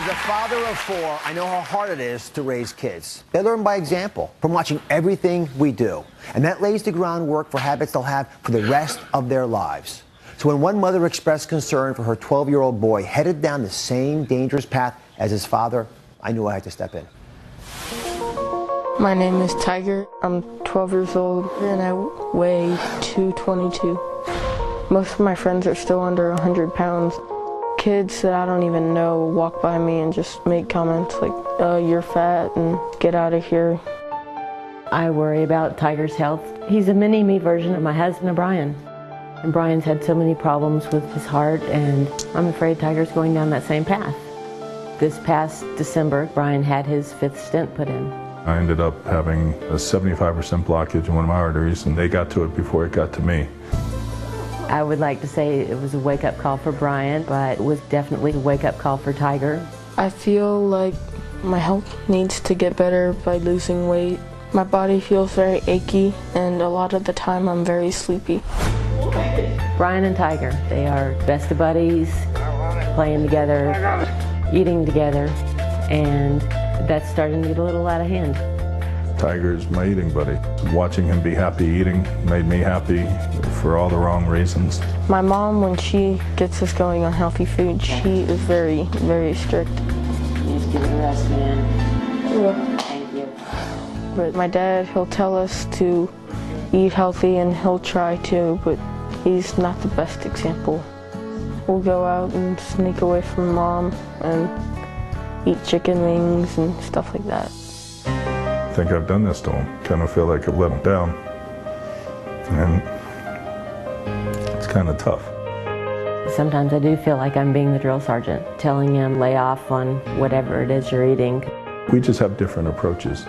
a father of 4, I know how hard it is to raise kids. They learn by example, from watching everything we do. And that lays the groundwork for habits they'll have for the rest of their lives. So when one mother expressed concern for her 12-year-old boy headed down the same dangerous path as his father, I knew I had to step in. My name is Tiger. I'm 12 years old and I weigh 222. Most of my friends are still under 100 pounds. Kids that I don't even know walk by me and just make comments like, you're fat and get out of here. I worry about Tiger's health. He's a mini-me version of my husband, Brian. And Brian's had so many problems with his heart, and I'm afraid Tiger's going down that same path. This past December, Brian had his 5th stent put in. I ended up having a 75% blockage in one of my arteries, and they got to it before it got to me. I would like to say it was a wake-up call for Brian, but it was definitely a wake-up call for Tiger. I feel like my health needs to get better by losing weight. My body feels very achy, and a lot of the time I'm very sleepy. Brian and Tiger, they are best of buddies, playing together, eating together, and that's starting to get a little out of hand. Tiger's my eating buddy. Watching him be happy eating made me happy for all the wrong reasons. My mom, when she gets us going on healthy food, she is very, very strict. Just give it a rest, man. Yeah. Thank you. But my dad, he'll tell us to eat healthy and he'll try to, but he's not the best example. We'll go out and sneak away from mom and eat chicken wings and stuff like that. I think I've done this to him. Kind of feel like I've let him down. And it's kind of tough. Sometimes I do feel like I'm being the drill sergeant, telling him lay off on whatever it is you're eating. We just have different approaches.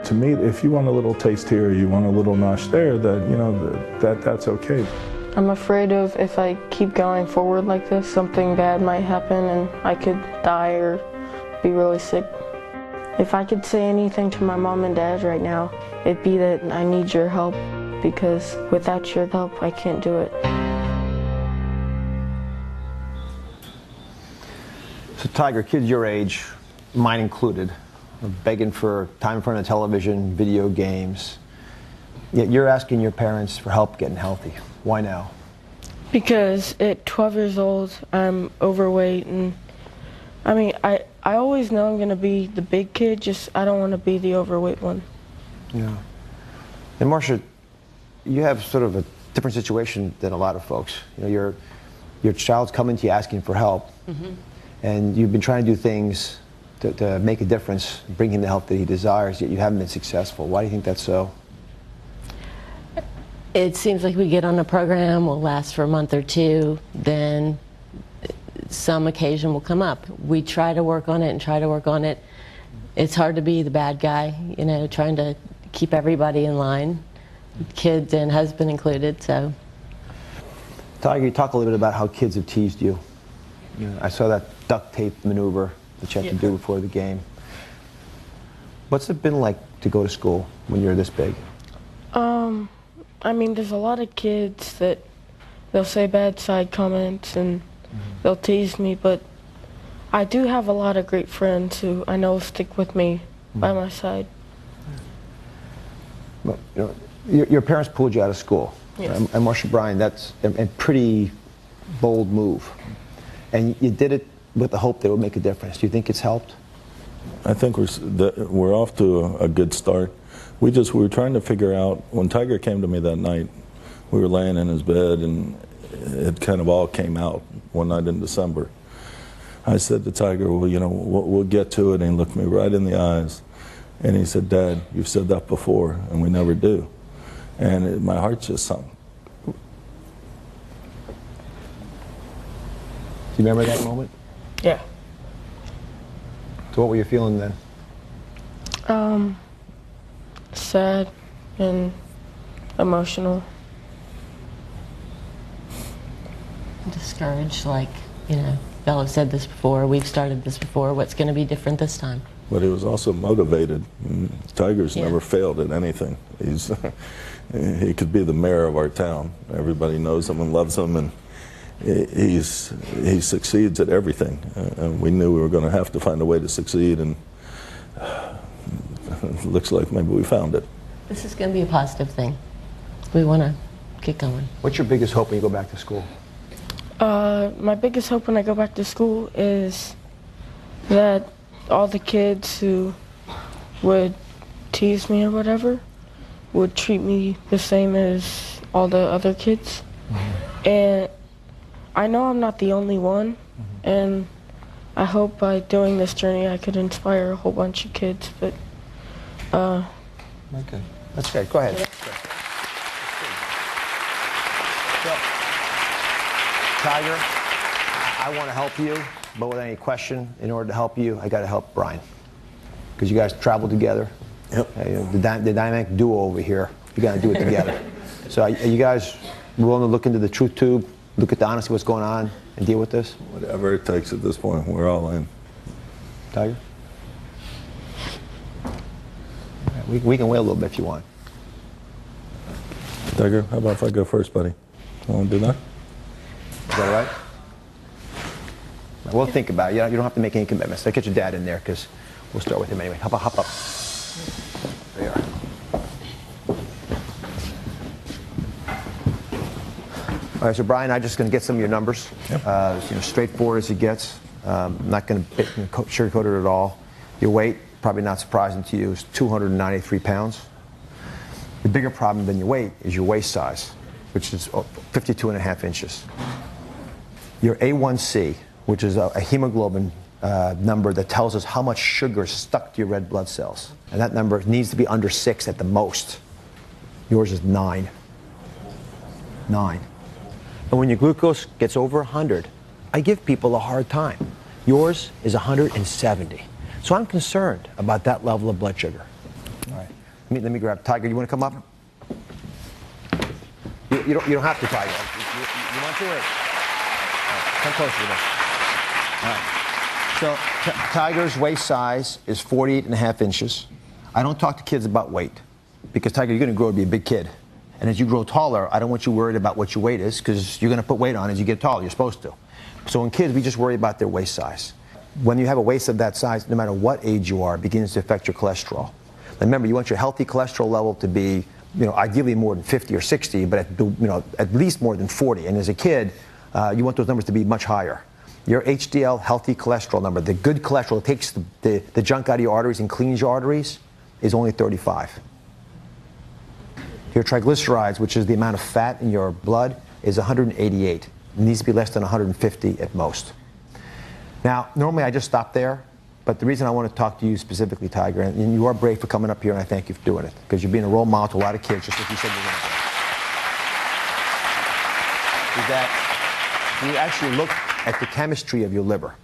To me, if you want a little taste here, you want a little nosh there, that's okay. I'm afraid of if I keep going forward like this, something bad might happen and I could die or be really sick. If I could say anything to my mom and dad right now, it'd be that I need your help, because without your help, I can't do it. So Tiger, kids your age, mine included, are begging for time in front of the television, video games. Yet you're asking your parents for help getting healthy. Why now? Because at 12 years old, I'm overweight, and I mean, I always know I'm going to be the big kid, just I don't want to be the overweight one. Yeah. And Marcia, you have sort of a different situation than a lot of folks. You know, your child's coming to you asking for help, and you've been trying to do things to make a difference, bring him the help that he desires, yet you haven't been successful. Why do you think that's so? It seems like we get on a program, we'll last for a month or two, then some occasion will come up. We try to work on it and try to work on it. It's hard to be the bad guy, you know, trying to keep everybody in line, kids and husband included, so. Tiger, you talk a little bit about how kids have teased you. You know, I saw that duct tape maneuver that you had to do before the game. What's it been like to go to school when you're this big? I mean, there's a lot of kids that they'll say bad side comments and they'll tease me, but I do have a lot of great friends who I know will stick with me by my side. Well, you know, your parents pulled you out of school. Yes. And Marcia Bryan, that's a pretty bold move. And you did it with the hope that it would make a difference. Do you think it's helped? I think we're off to a good start. We were trying to figure out, when Tiger came to me that night, we were laying in his bed and it kind of all came out one night in December. I said to Tiger, well, you know, we'll get to it, and he looked me right in the eyes and he said, Dad, you've said that before and we never do. And my heart just sunk. Do you remember that moment? Yeah. So what were you feeling then? Sad and emotional. Discouraged, like, you know, Bella said this before, we've started this before, what's going to be different this time? But he was also motivated. Tiger's never failed at anything. He could be the mayor of our town. Everybody knows him and loves him, he succeeds at everything. And we knew we were going to have to find a way to succeed, and it looks like maybe we found it. This is going to be a positive thing. We want to get going. What's your biggest hope when you go back to school? My biggest hope when I go back to school is that all the kids who would tease me or whatever would treat me the same as all the other kids. Mm-hmm. And I know I'm not the only one, mm-hmm. and I hope by doing this journey I could inspire a whole bunch of kids, but okay. That's good. Go ahead. So, Tiger, I want to help you, but with any question, in order to help you, I got to help Brian. Because you guys travel together. Yep. The dynamic duo over here, you got to do it together. So are you guys willing to look into the truth tube, look at the honesty what's going on, and deal with this? Whatever it takes at this point, we're all in. Tiger? We can wait a little bit if you want. Tiger, how about if I go first, buddy? Want to do that? Is that all right? We'll think about it. You don't have to make any commitments. I'll get your dad in there because we'll start with him anyway. Hop up. There you are. All right, so Brian, I'm just going to get some of your numbers. Yep. Straightforward as it gets. Not going to sugarcoat it at all. Your weight, probably not surprising to you, is 293 pounds. The bigger problem than your weight is your waist size, which is 52.5 inches. Your A1C, which is a hemoglobin number that tells us how much sugar is stuck to your red blood cells. And that number needs to be under 6 at the most. Yours is 9. 9. And when your glucose gets over 100, I give people a hard time. Yours is 170. So I'm concerned about that level of blood sugar. All right. Let me grab Tiger. You want to come up? You don't have to, Tiger. You want to? Or? Right. Come closer to this. All right. So Tiger's waist size is 48.5 inches. I don't talk to kids about weight because, Tiger, you're going to grow to be a big kid. And as you grow taller, I don't want you worried about what your weight is because you're going to put weight on as you get taller. You're supposed to. So in kids, we just worry about their waist size. When you have a waist of that size, no matter what age you are, it begins to affect your cholesterol. Remember, you want your healthy cholesterol level to be, ideally more than 50 or 60, but at least more than 40. And as a kid, you want those numbers to be much higher. Your HDL, healthy cholesterol number, the good cholesterol that takes the junk out of your arteries and cleans your arteries, is only 35. Your triglycerides, which is the amount of fat in your blood, is 188. It needs to be less than 150 at most. Now, normally I just stop there, but the reason I want to talk to you specifically, Tiger, and you are brave for coming up here, and I thank you for doing it, because you're being a role model to a lot of kids, just like you said you're going to do, is that you actually look at the chemistry of your liver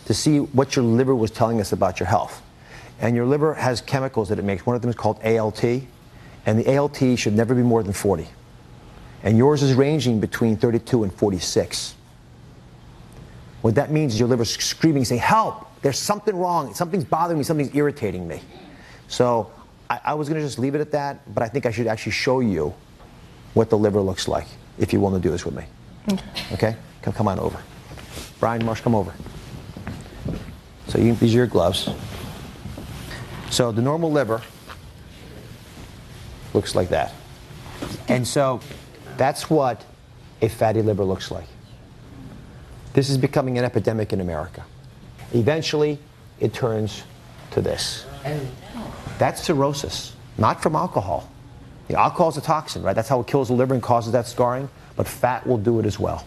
to see what your liver was telling us about your health. And your liver has chemicals that it makes. One of them is called ALT, and the ALT should never be more than 40. And yours is ranging between 32 and 46. What that means is your liver's screaming, saying, help, there's something wrong, something's bothering me, something's irritating me. So I was going to just leave it at that, but I think I should actually show you what the liver looks like, if you want to do this with me. Okay? Come on over. Brian, Marsh, come over. So these are your gloves. So the normal liver looks like that. And so that's what a fatty liver looks like. This is becoming an epidemic in America. Eventually, it turns to this. That's cirrhosis, not from alcohol. The alcohol is a toxin, right? That's how it kills the liver and causes that scarring, but fat will do it as well.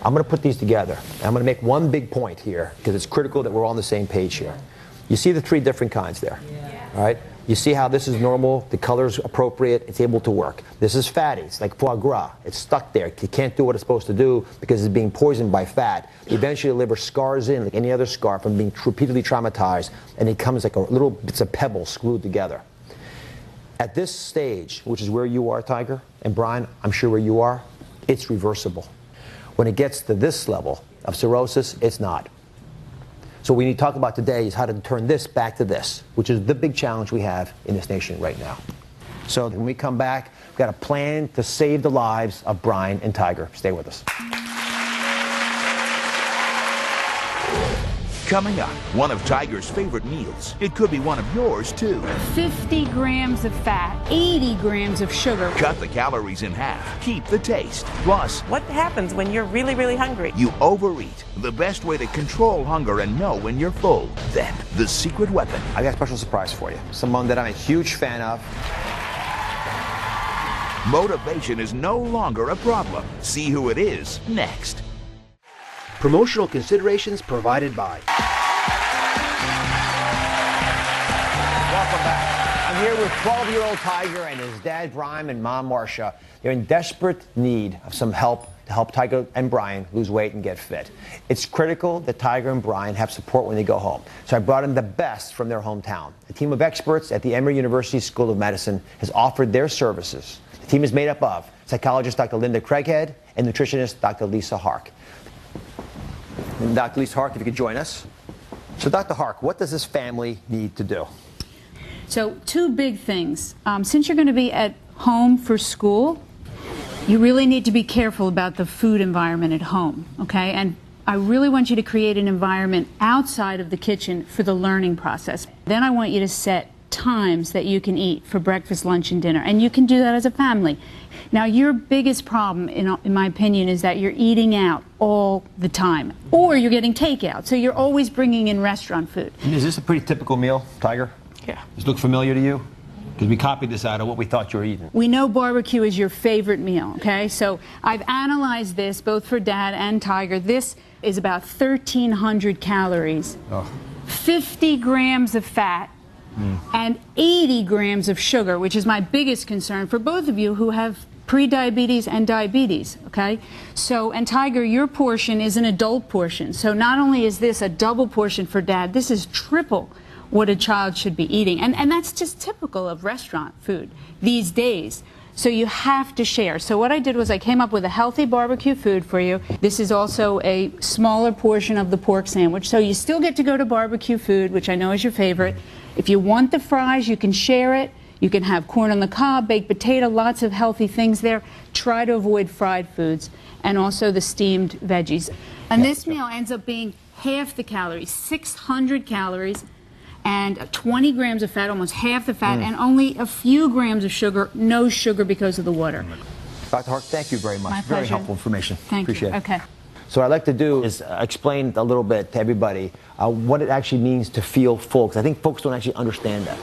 I'm going to put these together. I'm going to make one big point here, because it's critical that we're all on the same page here. You see the 3 different kinds there, all right? You see how this is normal, the color's appropriate, it's able to work. This is fatty, it's like foie gras. It's stuck there, it can't do what it's supposed to do because it's being poisoned by fat. Eventually the liver scars in like any other scar from being repeatedly traumatized, and it comes like a little bits of pebbles glued together. At this stage, which is where you are, Tiger, and Brian, I'm sure where you are, it's reversible. When it gets to this level of cirrhosis, it's not. So what we need to talk about today is how to turn this back to this, which is the big challenge we have in this nation right now. So when we come back, we've got a plan to save the lives of Brian and Tiger. Stay with us. Coming up, one of Tiger's favorite meals. It could be one of yours, too. 50 grams of fat, 80 grams of sugar. Cut the calories in half. Keep the taste. Plus, what happens when you're really, really hungry? You overeat. The best way to control hunger and know when you're full. Then, the secret weapon. I got a special surprise for you. Someone that I'm a huge fan of. Motivation is no longer a problem. See who it is next. Promotional considerations provided by. Welcome back. I'm here with 12-year-old Tiger and his dad, Brian, and mom, Marcia. They're in desperate need of some help to help Tiger and Brian lose weight and get fit. It's critical that Tiger and Brian have support when they go home. So I brought in the best from their hometown. A team of experts at the Emory University School of Medicine has offered their services. The team is made up of psychologist Dr. Linda Craighead and nutritionist Dr. Lisa Hark. And Dr. Lisa Hark, if you could join us. So Dr. Hark, what does this family need to do? So 2 big things. Since you're going to be at home for school, you really need to be careful about the food environment at home, okay? And I really want you to create an environment outside of the kitchen for the learning process. Then I want you to set times that you can eat for breakfast, lunch, and dinner. And you can do that as a family. Now, your biggest problem, in my opinion, is that you're eating out all the time. Or you're getting takeout. So you're always bringing in restaurant food. And is this a pretty typical meal, Tiger? Yeah. Does it look familiar to you? Because we copied this out of what we thought you were eating. We know barbecue is your favorite meal, okay? So I've analyzed this both for Dad and Tiger. This is about 1,300 calories, 50 grams of fat, and 80 grams of sugar, which is my biggest concern for both of you who have pre-diabetes and diabetes, okay? So, and Tiger, your portion is an adult portion. So not only is this a double portion for Dad, this is triple what a child should be eating. And that's just typical of restaurant food these days. So you have to share. So what I did was I came up with a healthy barbecue food for you. This is also a smaller portion of the pork sandwich. So you still get to go to barbecue food, which I know is your favorite. If you want the fries, you can share it. You can have corn on the cob, baked potato, lots of healthy things there. Try to avoid fried foods and also the steamed veggies. And this meal ends up being half the calories, 600 calories, and 20 grams of fat, almost half the fat, and only a few grams of sugar, no sugar because of the water. Dr. Hark, thank you very much. My Very pleasure. helpful information. Thank Appreciate you. it. Okay. So what I'd like to do is explain a little bit to everybody what it actually means to feel full, because I think folks don't actually understand that.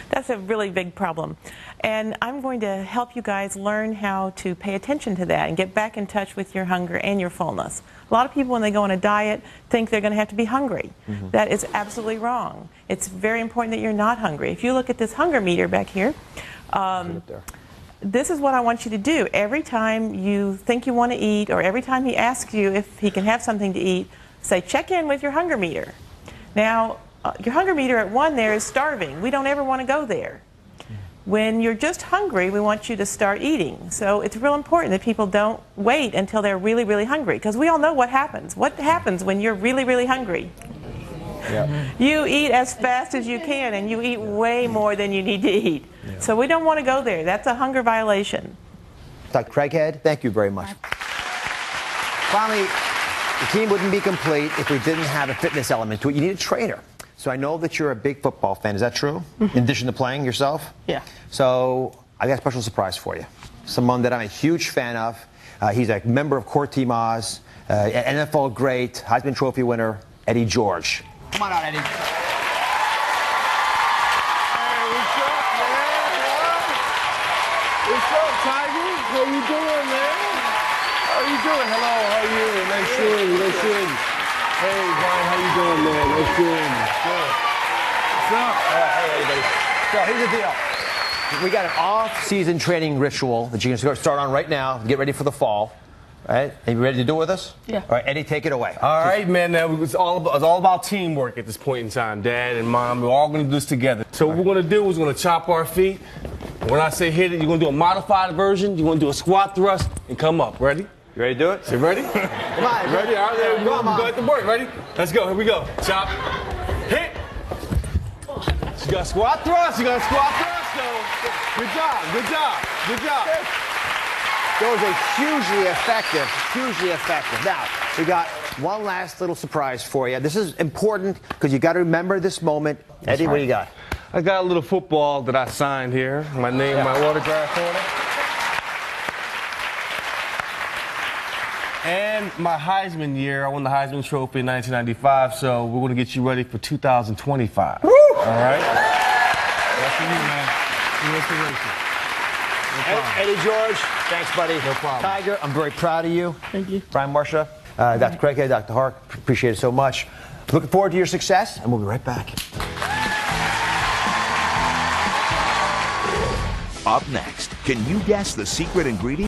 That's a really big problem. And I'm going to help you guys learn how to pay attention to that and get back in touch with your hunger and your fullness. A lot of people, when they go on a diet, think they're going to have to be hungry. That is absolutely wrong. It's very important that you're not hungry. If you look at this hunger meter back here, this is what I want you to do. Every time you think you want to eat, or every time he asks you if he can have something to eat, say, check in with your hunger meter. Now, your hunger meter at 1 there is starving. We don't ever want to go there. When you're just hungry, we want you to start eating. So it's real important that people don't wait until they're really, really hungry, because we all know what happens. What happens when you're really, really hungry? You eat as fast as you can, and you eat way more than you need to eat. So we don't want to go there. That's a hunger violation. Dr. Craighead, thank you very much. Finally, the team wouldn't be complete if we didn't have a fitness element to it. You need a trainer. So I know that you're a big football fan. Is that true? In addition to playing yourself? Yeah. So I got a special surprise for you. Someone that I'm a huge fan of. He's a member of Core Team Oz, NFL great, Heisman Trophy winner, Eddie George. Come on out, Eddie. Hey, what's up, man? What's up, Tiger? How you doing, man? How you doing? Hello, how are you? Nice seeing you. Nice seeing you. Hey, Brian, how you doing, man? Nice seeing you. Good. What's up? Hey, everybody. So here's the deal. We got an off-season training ritual that you can start on right now. Get ready for the fall. All right? Are you ready to do it with us? Yeah. All right, Eddie, take it away. All right, man. Now, it's all about teamwork at this point in time. Dad and Mom, we're all going to do this together. So what we're going to do is we're going to chop our feet. When I say hit it, you're going to do a modified version. You're going to do a squat thrust and come up. Ready? You ready to do it? You ready? Come on. Ready? All right, there we go. Come on. Go at the work. Ready? Let's go. Here we go. Chop. Hit. So you got squat thrust. You got squat thrust, though. Good job. Good job. Good job. Those are hugely effective. Hugely effective. Now, we got one last little surprise for you. This is important because you got to remember this moment. Eddie, what do you got? I got a little football that I signed here. My name, my autograph on it. And my Heisman year. I won the Heisman Trophy in 1995, so we're going to get you ready for 2025. Woo! All right? That's for you, man. Congratulations. Eddie George, thanks, buddy. No problem. Tiger, I'm very proud of you. Thank you. Brian Marcia, Dr. Craig, Dr. Hart, appreciate it so much. Looking forward to your success, and we'll be right back. Up next, can you guess the secret ingredient?